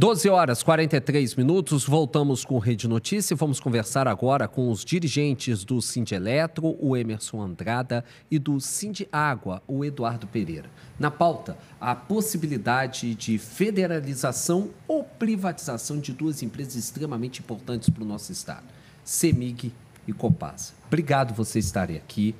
12 horas e 43 minutos, voltamos com Rede Notícia e vamos conversar agora com os dirigentes do Sindeletro, o Emerson Andrada, e do Sindiágua, o Eduardo Pereira. Na pauta, a possibilidade de federalização ou privatização de duas empresas extremamente importantes para o nosso estado, CEMIG e Copasa. Obrigado por vocês estarem aqui.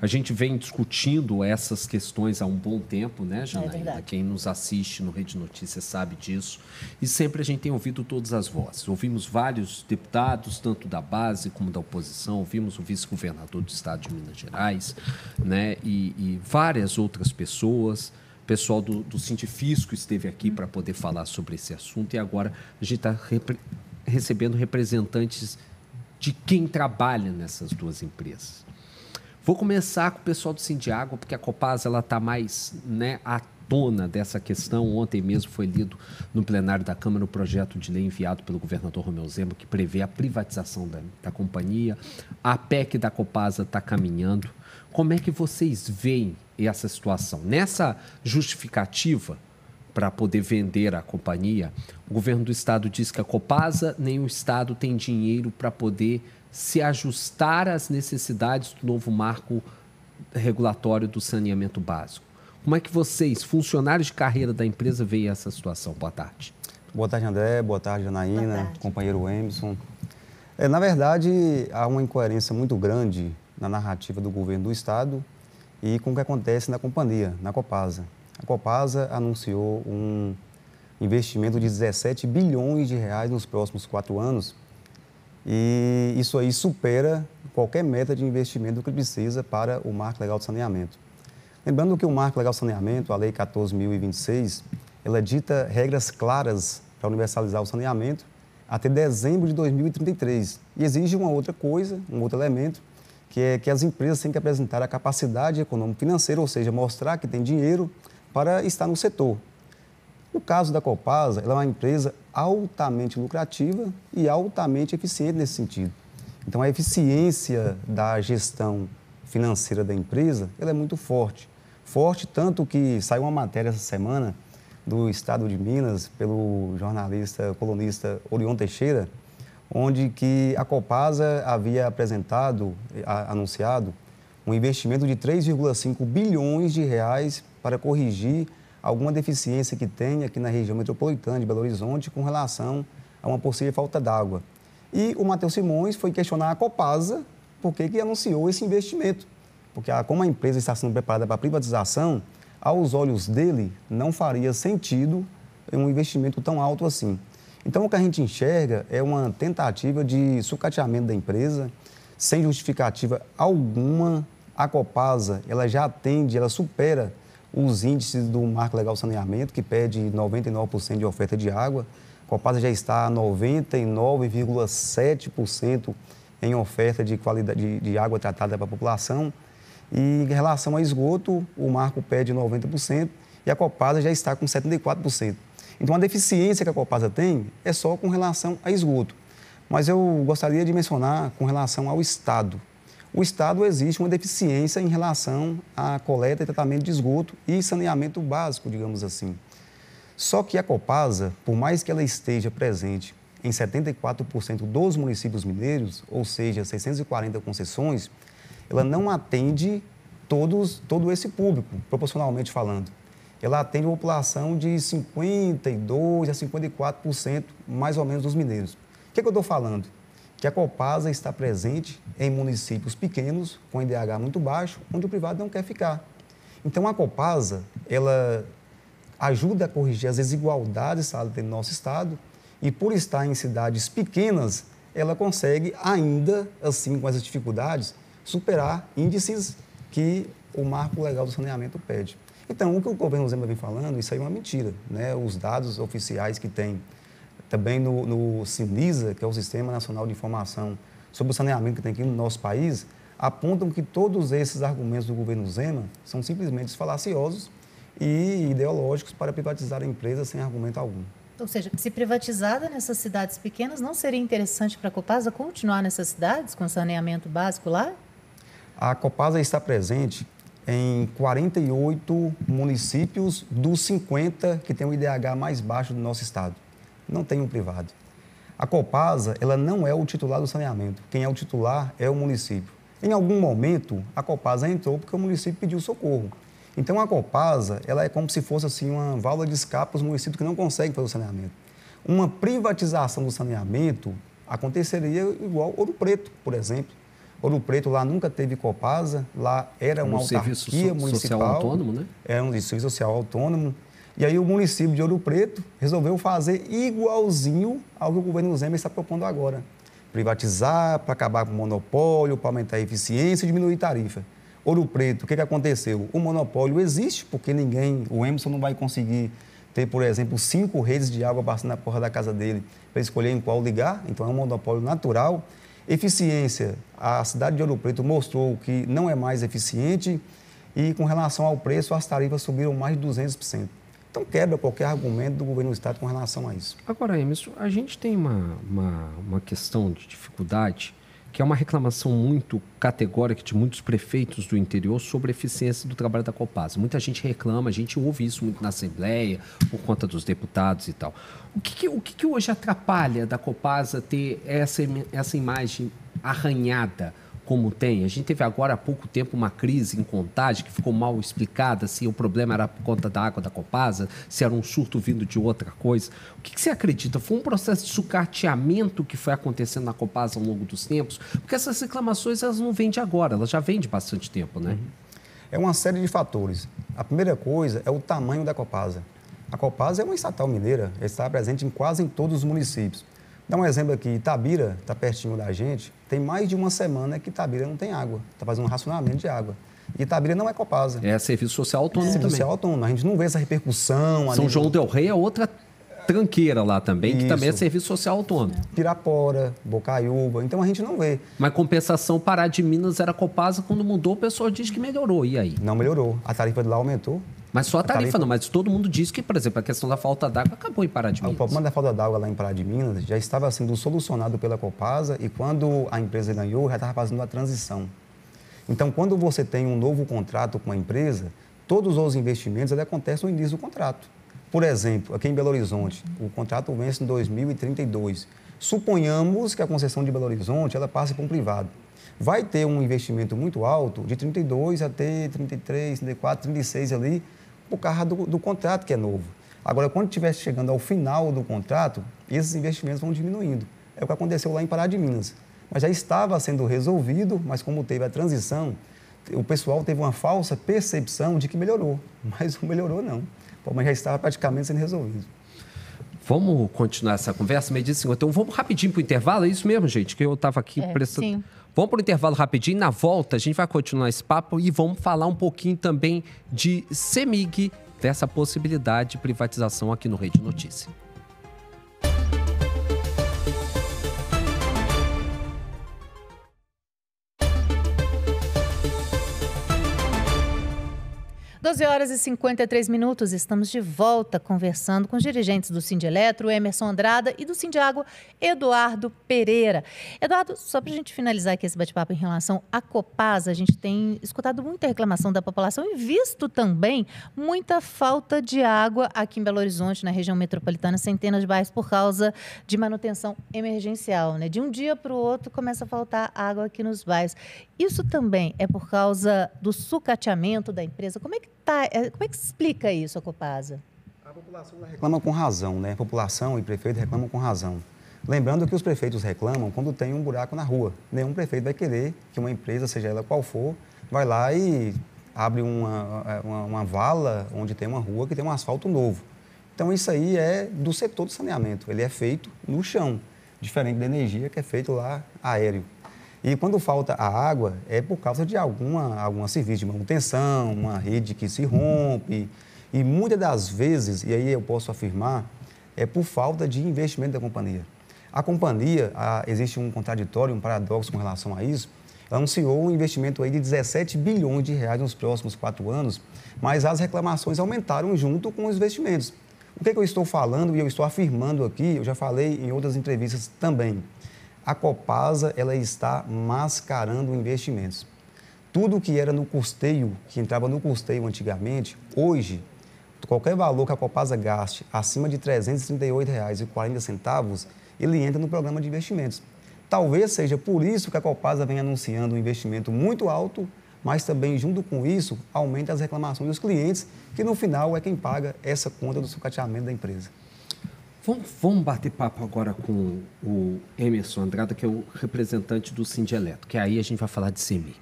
A gente vem discutindo essas questões há um bom tempo, né, Janaína? Quem nos assiste no Rede Notícias sabe disso. E sempre a gente tem ouvido todas as vozes. Ouvimos vários deputados, tanto da base como da oposição. Ouvimos o vice-governador do estado de Minas Gerais, né? E várias outras pessoas. O pessoal do Sindifisco esteve aqui para poder falar sobre esse assunto. E agora a gente está recebendo representantes de quem trabalha nessas duas empresas. Vou começar com o pessoal do Sindiágua, porque a Copasa está mais, né, à tona dessa questão. Ontem mesmo foi lido no plenário da Câmara o projeto de lei enviado pelo governador Romeu Zema, que prevê a privatização da companhia. A PEC da Copasa está caminhando. Como é que vocês veem essa situação? Nessa justificativa para poder vender a companhia, o governo do estado diz que a Copasa nem o estado tem dinheiro para poder se ajustar às necessidades do novo marco regulatório do saneamento básico. Como é que vocês, funcionários de carreira da empresa, veem essa situação? Boa tarde. Boa tarde, André. Boa tarde, Janaína, companheiro Emerson. Na verdade, há uma incoerência muito grande na narrativa do governo do estado e com o que acontece na companhia, na Copasa. A Copasa anunciou um investimento de 17 bilhões de reais nos próximos 4 anos. E isso aí supera qualquer meta de investimento que precisa para o Marco Legal de Saneamento. Lembrando que o Marco Legal de Saneamento, a Lei 14.026, ela dita regras claras para universalizar o saneamento até dezembro de 2033. E exige uma outra coisa, um outro elemento, que é que as empresas têm que apresentar a capacidade econômico-financeira, ou seja, mostrar que tem dinheiro para estar no setor. No caso da Copasa, ela é uma empresa altamente lucrativa e altamente eficiente nesse sentido. Então, a eficiência da gestão financeira da empresa, ela é muito forte. Forte tanto que saiu uma matéria essa semana do estado de Minas, pelo jornalista, colunista Orion Teixeira, onde que a Copasa havia anunciado um investimento de 3,5 bilhões de reais para corrigir alguma deficiência que tem aqui na região metropolitana de Belo Horizonte com relação a uma possível falta d'água. E o Matheus Simões foi questionar a Copasa por que anunciou esse investimento. Porque como a empresa está sendo preparada para a privatização, aos olhos dele não faria sentido um investimento tão alto assim. Então, o que a gente enxerga é uma tentativa de sucateamento da empresa, sem justificativa alguma. A Copasa, ela já atende, ela supera os índices do Marco Legal de Saneamento, que pede 99% de oferta de água. A Copasa já está a 99,7% em oferta de qualidade de água tratada para a população. E em relação ao esgoto, o Marco pede 90% e a Copasa já está com 74%. Então, a deficiência que a Copasa tem é só com relação a esgoto. Mas eu gostaria de mencionar com relação ao Estado. O Estado existe uma deficiência em relação à coleta e tratamento de esgoto e saneamento básico, digamos assim. Só que a Copasa, por mais que ela esteja presente em 74% dos municípios mineiros, ou seja, 640 concessões, ela não atende todo esse público, proporcionalmente falando. Ela atende a população de 52% a 54%, mais ou menos, dos mineiros. O que eu estou falando? Que a Copasa está presente em municípios pequenos, com IDH muito baixo, onde o privado não quer ficar. Então, a Copasa, ela ajuda a corrigir as desigualdades do nosso estado e, por estar em cidades pequenas, ela consegue, ainda assim, com essas dificuldades, superar índices que o Marco Legal do Saneamento pede. Então, o que o governo Zema vem falando, isso aí é uma mentira, né? Os dados oficiais que tem também no Sinisa, que é o Sistema Nacional de Informação sobre o Saneamento que tem aqui no nosso país, apontam que todos esses argumentos do governo Zema são simplesmente falaciosos e ideológicos para privatizar a empresa sem argumento algum. Ou seja, se privatizada nessas cidades pequenas, não seria interessante para a Copasa continuar nessas cidades com saneamento básico lá? A Copasa está presente em 48 municípios dos 50 que tem o IDH mais baixo do nosso estado. não tem um privado. A Copasa, ela não é o titular do saneamento. Quem é o titular é o município. Em algum momento, a Copasa entrou porque o município pediu socorro. Então, a Copasa, ela é como se fosse assim, uma válvula de escape para os municípios que não conseguem fazer o saneamento. Uma privatização do saneamento aconteceria igual Ouro Preto, por exemplo. Ouro Preto lá nunca teve Copasa, lá era uma autarquia municipal. Social autônomo, né? Era um serviço social autônomo. E aí o município de Ouro Preto resolveu fazer igualzinho ao que o governo Zema está propondo agora. Privatizar para acabar com o monopólio, para aumentar a eficiência e diminuir a tarifa. Ouro Preto, o que aconteceu? O monopólio existe porque o Emerson não vai conseguir ter, por exemplo, 5 redes de água passando na porta da casa dele para escolher em qual ligar, então é um monopólio natural. Eficiência, a cidade de Ouro Preto mostrou que não é mais eficiente e com relação ao preço, as tarifas subiram mais de 200%. Então, quebra qualquer argumento do governo do Estado com relação a isso. Agora, Emerson, a gente tem uma questão de dificuldade, que é uma reclamação muito categórica de muitos prefeitos do interior sobre a eficiência do trabalho da Copasa. Muita gente reclama, a gente ouve isso muito na Assembleia, por conta dos deputados e tal. O que hoje atrapalha da Copasa ter essa imagem arranhada como tem? A gente teve agora há pouco tempo uma crise em Contagem que ficou mal explicada, se o problema era por conta da água da Copasa, se era um surto vindo de outra coisa. O que você acredita? Foi um processo de sucateamento que foi acontecendo na Copasa ao longo dos tempos? Porque essas reclamações elas não vêm de agora, elas já vêm de bastante tempo, né? É uma série de fatores. A primeira coisa é o tamanho da Copasa. A Copasa é uma estatal mineira, está presente em todos os municípios. Dá um exemplo aqui, Itabira, está pertinho da gente, tem mais de uma semana que Itabira não tem água, está fazendo um racionamento de água. E Itabira não é Copasa. É serviço social autônomo também. Serviço social autônomo, a gente não vê essa repercussão. São João del Rei é outra tranqueira lá também, que também é serviço social autônomo. Pirapora, Bocaiúva, então a gente não vê. Mas compensação, Pará de Minas era Copasa, quando mudou o pessoal diz que melhorou, e aí? Não melhorou, a tarifa de lá aumentou. Mas só a tarifa não, mas todo mundo diz que, por exemplo, a questão da falta d'água acabou em Pará de Minas. O problema da falta d'água lá em Pará de Minas já estava sendo solucionado pela Copasa e quando a empresa ganhou, já estava fazendo a transição. Então, quando você tem um novo contrato com a empresa, todos os investimentos acontecem no início do contrato. Por exemplo, aqui em Belo Horizonte, o contrato vence em 2032. Suponhamos que a concessão de Belo Horizonte ela passe para um privado. Vai ter um investimento muito alto, de 32 até 33, 34, 36 ali, por causa do contrato que é novo. Agora, quando estiver chegando ao final do contrato, esses investimentos vão diminuindo. É o que aconteceu lá em Pará de Minas. Mas já estava sendo resolvido, mas como teve a transição, o pessoal teve uma falsa percepção de que melhorou. Mas não melhorou, não. Mas já estava praticamente sendo resolvido. Vamos continuar essa conversa, meio de 50. Então, vamos rapidinho para o intervalo, é isso mesmo, gente? Que eu estava aqui prestando... Sim. Vamos para o intervalo rapidinho, na volta a gente vai continuar esse papo e vamos falar um pouquinho também de CEMIG, dessa possibilidade de privatização aqui no Rede Notícia. Doze horas e 53 minutos, estamos de volta conversando com os dirigentes do Sindeletro, Emerson Andrada, e do Sindiágua, Eduardo Pereira. Eduardo, só para a gente finalizar aqui esse bate-papo em relação à Copasa, a gente tem escutado muita reclamação da população e visto também muita falta de água aqui em Belo Horizonte, na região metropolitana, centenas de bairros por causa de manutenção emergencial, né? De um dia para o outro começa a faltar água aqui nos bairros. Isso também é por causa do sucateamento da empresa? Como é que se explica isso, a Copasa? A população reclama com razão, né? A população e prefeito reclamam com razão. Lembrando que os prefeitos reclamam quando tem um buraco na rua. Nenhum prefeito vai querer que uma empresa, seja ela qual for, vai lá e abre uma vala onde tem uma rua que tem um asfalto novo. Então, isso aí é do setor do saneamento. Ele é feito no chão, diferente da energia que é feito lá aéreo. E quando falta a água, é por causa de algum serviço de manutenção, uma rede que se rompe. E muitas das vezes, e aí eu posso afirmar, é por falta de investimento da companhia. A companhia, existe um contraditório, um paradoxo com relação a isso, ela anunciou um investimento aí de 17 bilhões de reais nos próximos 4 anos, mas as reclamações aumentaram junto com os investimentos. O que eu estou falando e eu estou afirmando aqui, eu já falei em outras entrevistas também. A Copasa ela está mascarando investimentos. Tudo que era no custeio, que entrava no custeio antigamente, hoje, qualquer valor que a Copasa gaste acima de R$ 338,40, ele entra no programa de investimentos. Talvez seja por isso que a Copasa vem anunciando um investimento muito alto, mas também, junto com isso, aumenta as reclamações dos clientes, que no final é quem paga essa conta do sucateamento da empresa. Vamos bater papo agora com o Emerson Andrada, que é o representante do Sindeletro, que aí a gente vai falar de CEMIG.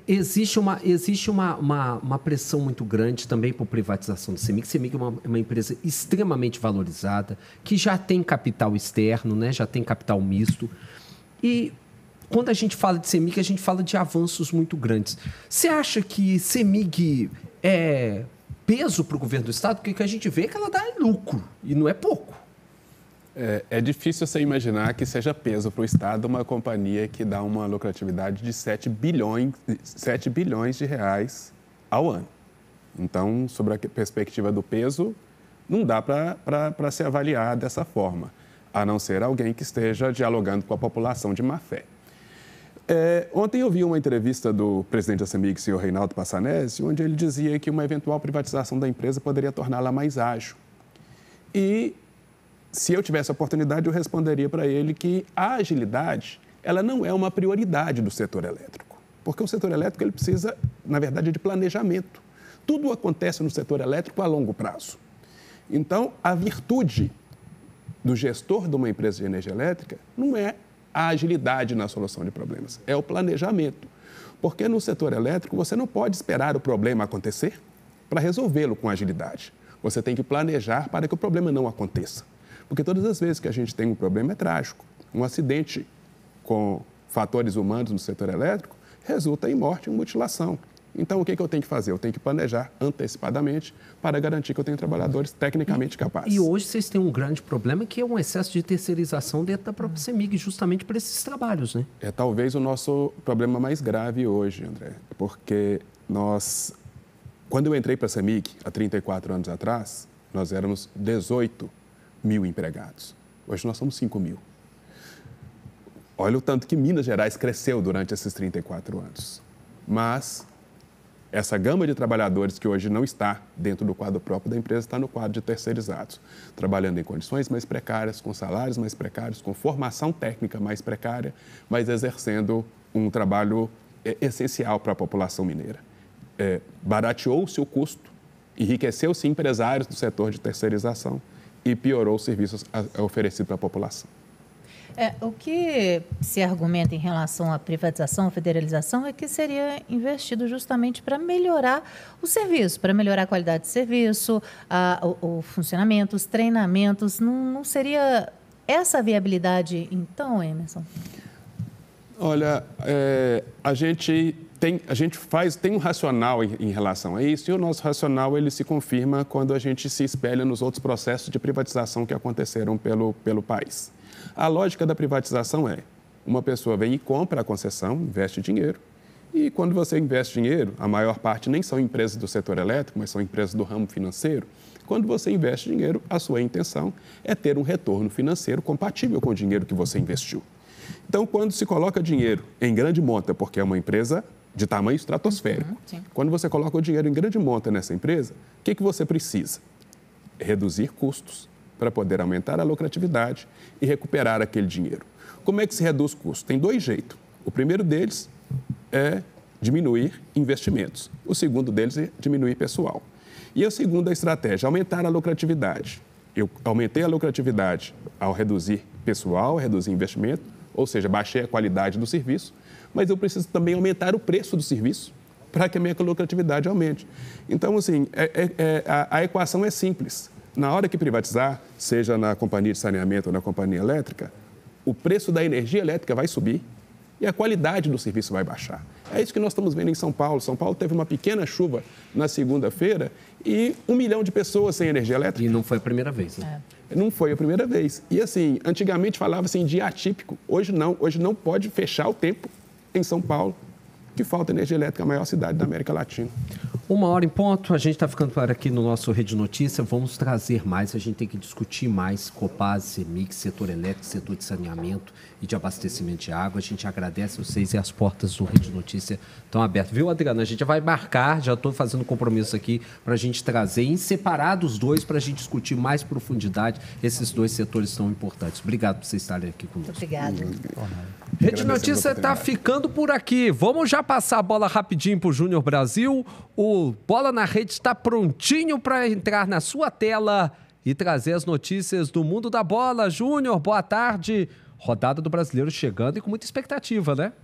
Existe uma pressão muito grande também por privatização do CEMIG. CEMIG é uma empresa extremamente valorizada, que já tem capital externo, né? Já tem capital misto. E quando a gente fala de CEMIG, a gente fala de avanços muito grandes. Você acha que CEMIG é peso para o governo do Estado? Porque o que a gente vê é que ela dá lucro, e não é pouco. É difícil você imaginar que seja peso para o Estado uma companhia que dá uma lucratividade de 7 bilhões de reais ao ano. Então, sobre a perspectiva do peso, não dá para se avaliar dessa forma, a não ser alguém que esteja dialogando com a população de má fé. Ontem eu vi uma entrevista do presidente da CEMIG, o senhor Reinaldo Passanezi, onde ele dizia que uma eventual privatização da empresa poderia torná-la mais ágil. E, se eu tivesse a oportunidade, eu responderia para ele que a agilidade, ela não é uma prioridade do setor elétrico. Porque o setor elétrico, ele precisa, na verdade, de planejamento. Tudo acontece no setor elétrico a longo prazo. Então, a virtude do gestor de uma empresa de energia elétrica não é a agilidade na solução de problemas, é o planejamento. Porque no setor elétrico, você não pode esperar o problema acontecer para resolvê-lo com agilidade. Você tem que planejar para que o problema não aconteça. Porque todas as vezes que a gente tem um problema é trágico. Um acidente com fatores humanos no setor elétrico resulta em morte e mutilação. Então, o que eu tenho que fazer? Eu tenho que planejar antecipadamente para garantir que eu tenho trabalhadores tecnicamente capazes. E hoje vocês têm um grande problema, que é um excesso de terceirização dentro da própria CEMIG, justamente para esses trabalhos, né? É talvez o nosso problema mais grave hoje, André, porque quando eu entrei para a CEMIG, há 34 anos atrás, nós éramos 18 mil empregados. Hoje nós somos 5 mil. Olha o tanto que Minas Gerais cresceu durante esses 34 anos. Mas essa gama de trabalhadores que hoje não está dentro do quadro próprio da empresa está no quadro de terceirizados, trabalhando em condições mais precárias, com salários mais precários, com formação técnica mais precária, mas exercendo um trabalho essencial para a população mineira. Barateou-se o custo, enriqueceu-se empresários do setor de terceirização e piorou os serviços oferecidos para a população. O que se argumenta em relação à privatização, à federalização, é que seria investido justamente para melhorar o serviço, para melhorar a qualidade de serviço, o funcionamento, os treinamentos. Não seria essa a viabilidade, então, Emerson? Olha, a gente tem um racional em relação a isso, e o nosso racional ele se confirma quando a gente se espelha nos outros processos de privatização que aconteceram pelo país. A lógica da privatização é: uma pessoa vem e compra a concessão, investe dinheiro, e quando você investe dinheiro, a maior parte nem são empresas do setor elétrico, mas são empresas do ramo financeiro. Quando você investe dinheiro, a sua intenção é ter um retorno financeiro compatível com o dinheiro que você investiu. Então, quando se coloca dinheiro em grande monta, porque é uma empresa de tamanho estratosférico, quando você coloca o dinheiro em grande monta nessa empresa, o que você precisa? Reduzir custos para poder aumentar a lucratividade e recuperar aquele dinheiro. Como é que se reduz custo? Tem 2 jeitos. O primeiro deles é diminuir investimentos. O segundo deles é diminuir pessoal. E a segunda estratégia, aumentar a lucratividade. Eu aumentei a lucratividade ao reduzir pessoal, reduzir investimento, ou seja, baixei a qualidade do serviço, mas eu preciso também aumentar o preço do serviço para que a minha lucratividade aumente. Então, assim, a equação é simples. Na hora que privatizar, seja na companhia de saneamento ou na companhia elétrica, o preço da energia elétrica vai subir e a qualidade do serviço vai baixar. É isso que nós estamos vendo em São Paulo. São Paulo teve uma pequena chuva na segunda-feira e 1 milhão de pessoas sem energia elétrica. E não foi a primeira vez, né? Não foi a primeira vez. E assim, antigamente falava-se em dia atípico. Hoje não pode fechar o tempo em São Paulo, que falta energia elétrica, a maior cidade da América Latina. 1h em ponto, a gente está ficando por aqui no nosso Rede Notícia. Vamos trazer mais, a gente tem que discutir mais Copasa, CEMIG, setor elétrico, setor de saneamento e de abastecimento de água. A gente agradece vocês e as portas do Rede Notícia estão abertas. Viu, Adriana? A gente já vai marcar, já estou fazendo compromisso aqui para a gente trazer em separado os dois para a gente discutir mais profundidade esses dois setores tão importantes. Obrigado por vocês estarem aqui conosco. Obrigada. Rede Notícia está ficando por aqui. Vamos já passar a bola rapidinho para o Júnior Brasil. O Bola na Rede está prontinho para entrar na sua tela e trazer as notícias do mundo da bola. Júnior, boa tarde. Rodada do Brasileiro chegando e com muita expectativa, né?